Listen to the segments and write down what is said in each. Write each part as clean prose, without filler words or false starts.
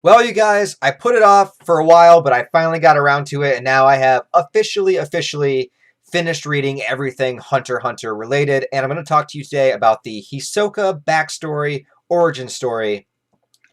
Well, you guys, I put it off for a while, but I finally got around to it, and now I have officially finished reading everything Hunter x Hunter related, and I'm going to talk to you today about the Hisoka backstory, origin story,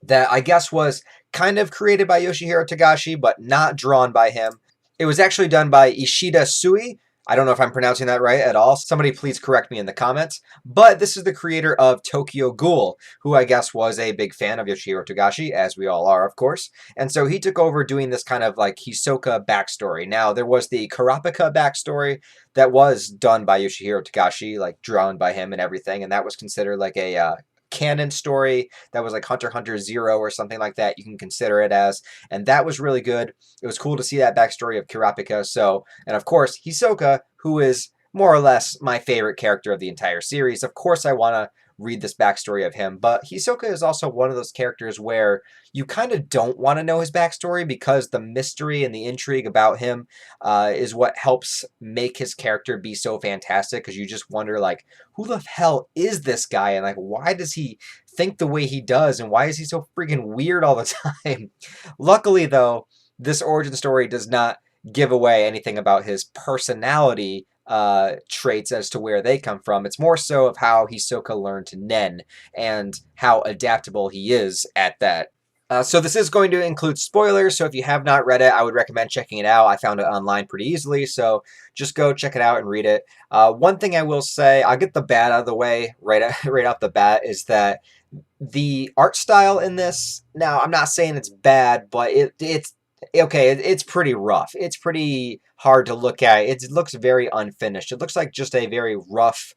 that I guess was kind of created by Yoshihiro Togashi, but not drawn by him. It was actually done by Ishida Sui. I don't know if I'm pronouncing that right at all. Somebody please correct me in the comments. But this is the creator of Tokyo Ghoul, who I guess was a big fan of Yoshihiro Togashi, as we all are, of course. And so he took over doing this kind of like Hisoka backstory. Now, there was the Karapika backstory that was done by Yoshihiro Togashi, like drawn by him and everything, and that was considered like a canon story that was like Hunter x Hunter Zero or something like that, you can consider it as. And that was really good. It was cool to see that backstory of Kurapika. So, and of course, Hisoka, who is more or less my favorite character of the entire series. Of course, I want to read this backstory of him, but Hisoka is also one of those characters where you kind of don't want to know his backstory because the mystery and the intrigue about him is what helps make his character be so fantastic, because you just wonder, like, who the hell is this guy, and like, why does he think the way he does, and why is he so freaking weird all the time? Luckily, though, this origin story does not give away anything about his personality traits as to where they come from. It's more so of how Hisoka learned Nen and how adaptable he is at that. So this is going to include spoilers, so if you have not read it, I would recommend checking it out. I found it online pretty easily, so just go check it out and read it. One thing I will say, I'll get the bad out of the way right off the bat, is that the art style in this, now I'm not saying it's bad, but it's okay, it's pretty rough. It's pretty hard to look at. It looks very unfinished. It looks like just a very rough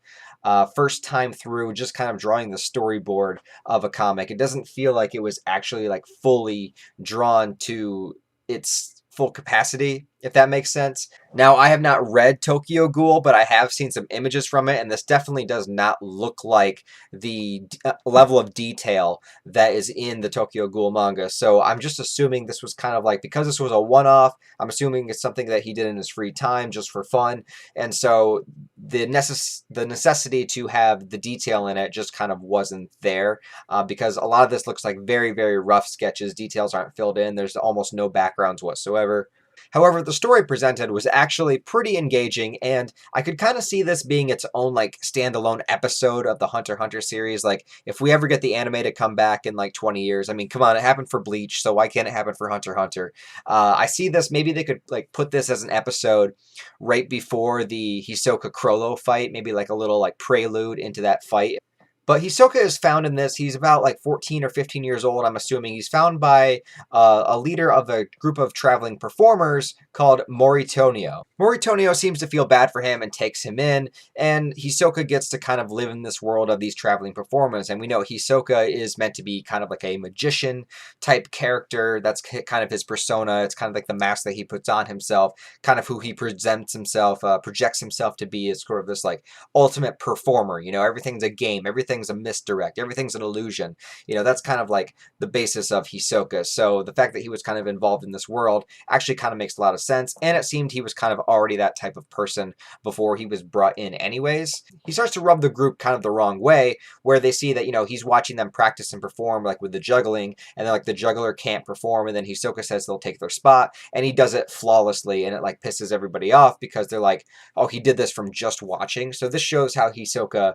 first time through, just kind of drawing the storyboard of a comic. It doesn't feel like it was actually like fully drawn to its full capacity, if that makes sense. Now, I have not read Tokyo Ghoul, but I have seen some images from it, and this definitely does not look like the level of detail that is in the Tokyo Ghoul manga. So I'm just assuming this was kind of like, because this was a one-off, I'm assuming it's something that he did in his free time just for fun. And so the necessity to have the detail in it just kind of wasn't there, because a lot of this looks like very rough sketches. Details aren't filled in. There's almost no backgrounds whatsoever. However, the story presented was actually pretty engaging, and I could kind of see this being its own like standalone episode of the Hunter x Hunter series. Like, if we ever get the anime to come back in like 20 years, I mean, come on, it happened for Bleach, so why can't it happen for Hunter x Hunter? I see this, maybe they could like put this as an episode right before the Hisoka Crollo fight, maybe like a little like prelude into that fight. But Hisoka is found in this. He's about like 14 or 15 years old, I'm assuming. He's found by a leader of a group of traveling performers called Moritonio. Moritonio seems to feel bad for him and takes him in, and Hisoka gets to kind of live in this world of these traveling performers. And we know Hisoka is meant to be kind of like a magician type character. That's kind of his persona. It's kind of like the mask that he puts on himself, kind of who he presents himself, projects himself to be, as sort of this like ultimate performer. You know, everything's a game, everything's a misdirect, everything's an illusion. You know, that's kind of like the basis of Hisoka. So the fact that he was kind of involved in this world actually kind of makes a lot of sense, and it seemed he was kind of already that type of person before he was brought in anyways. He starts to rub the group kind of the wrong way, where they see that, you know, he's watching them practice and perform like with the juggling, and then like the juggler can't perform, and then Hisoka says they'll take their spot, and he does it flawlessly, and it like pisses everybody off because they're like, oh, he did this from just watching. So this shows how Hisoka,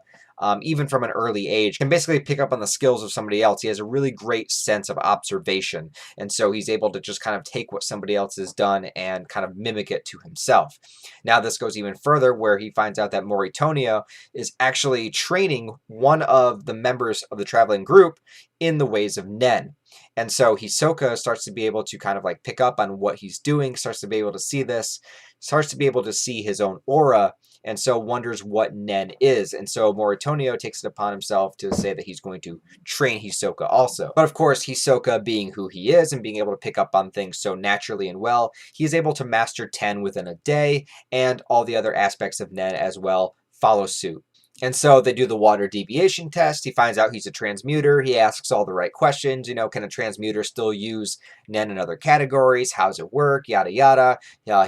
even from an early age, can basically pick up on the skills of somebody else. He has a really great sense of observation, and so he's able to just kind of take what somebody else has done and kind of mimic it to himself. Now this goes even further, where he finds out that Moritonia is actually training one of the members of the traveling group in the ways of Nen. And so Hisoka starts to be able to kind of like pick up on what he's doing, starts to be able to see this, starts to be able to see his own aura, and so wonders what Nen is. And so Moritonio takes it upon himself to say that he's going to train Hisoka also. But of course, Hisoka, being who he is and being able to pick up on things so naturally and well, he is able to master 10 within a day, and all the other aspects of Nen as well follow suit. And so they do the water deviation test. He finds out he's a transmuter. He asks all the right questions. Can a transmuter still use Nen in other categories? How does it work? Yada, yada.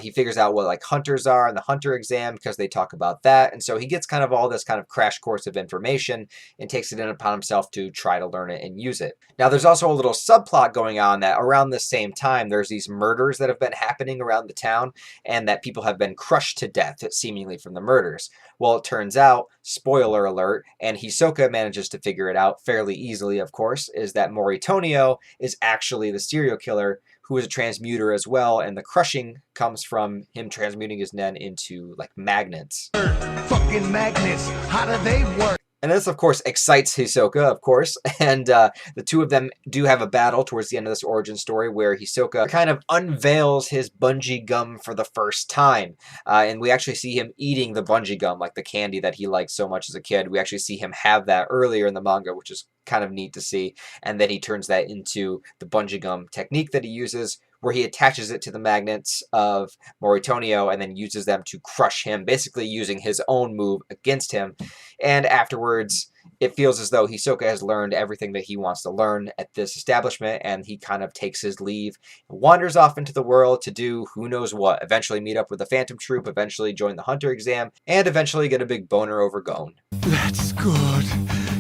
He figures out what like hunters are in the hunter exam because they talk about that. And so he gets kind of all this kind of crash course of information and takes it in upon himself to try to learn it and use it. Now, there's also a little subplot going on that around the same time, there's these murders that have been happening around the town and that people have been crushed to death, seemingly from the murders. Well, it turns out, spoiler alert, and Hisoka manages to figure it out fairly easily, of course, is that Moritonio is actually the serial killer who is a transmuter as well, and the crushing comes from him transmuting his Nen into, like, magnets. Fucking magnets, how do they work? And this, of course, excites Hisoka, of course, and the two of them do have a battle towards the end of this origin story where Hisoka kind of unveils his bungee gum for the first time, and we actually see him eating the bungee gum, like the candy that he liked so much as a kid. We actually see him have that earlier in the manga, which is kind of neat to see, and then he turns that into the bungee gum technique that he uses, where he attaches it to the magnets of Moritonio and then uses them to crush him, basically using his own move against him. And afterwards, it feels as though Hisoka has learned everything that he wants to learn at this establishment, and he kind of takes his leave, wanders off into the world to do who knows what, eventually meet up with the Phantom Troop, eventually join the Hunter exam, and eventually get a big boner over Gon. That's good.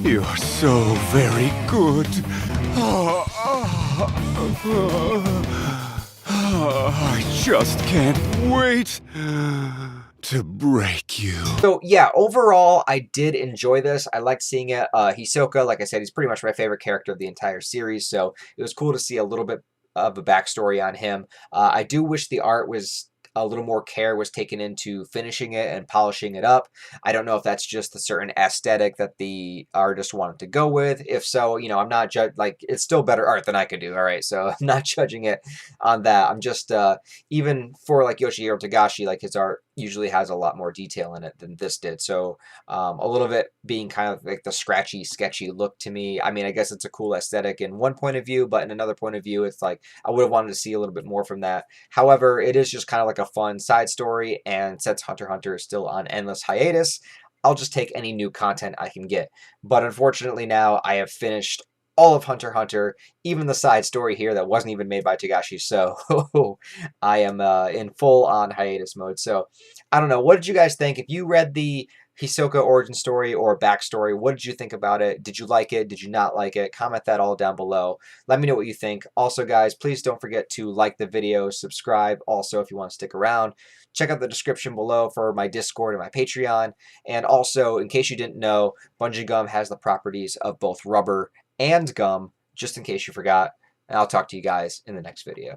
You're so very good. I just can't wait to break you. So yeah, overall, I did enjoy this. I liked seeing it. Hisoka, like I said, he's pretty much my favorite character of the entire series, so it was cool to see a little bit of a backstory on him. I do wish the art was a little more care was taken into finishing it and polishing it up. I don't know if that's just the certain aesthetic that the artist wanted to go with. If so, I'm not like, it's still better art than I could do. All right, so I'm not judging it on that. I'm just even for like Yoshihiro Togashi, like his art usually has a lot more detail in it than this did. So a little bit being kind of like the scratchy, sketchy look to me. I mean, I guess it's a cool aesthetic in one point of view, but in another point of view, it's like I would have wanted to see a little bit more from that. However, it is just kind of like a fun side story, and since Hunter x Hunter is still on endless hiatus, I'll just take any new content I can get. But unfortunately now I have finished all of Hunter x Hunter, even the side story here that wasn't even made by Togashi, so I am in full-on hiatus mode. So, I don't know, what did you guys think? If you read the Hisoka origin story or backstory, what did you think about it? Did you like it? Did you not like it? Comment that all down below. Let me know what you think. Also, guys, please don't forget to like the video, subscribe also if you want to stick around. Check out the description below for my Discord and my Patreon. And also, in case you didn't know, bungee gum has the properties of both rubber and gum, just in case you forgot. And I'll talk to you guys in the next video.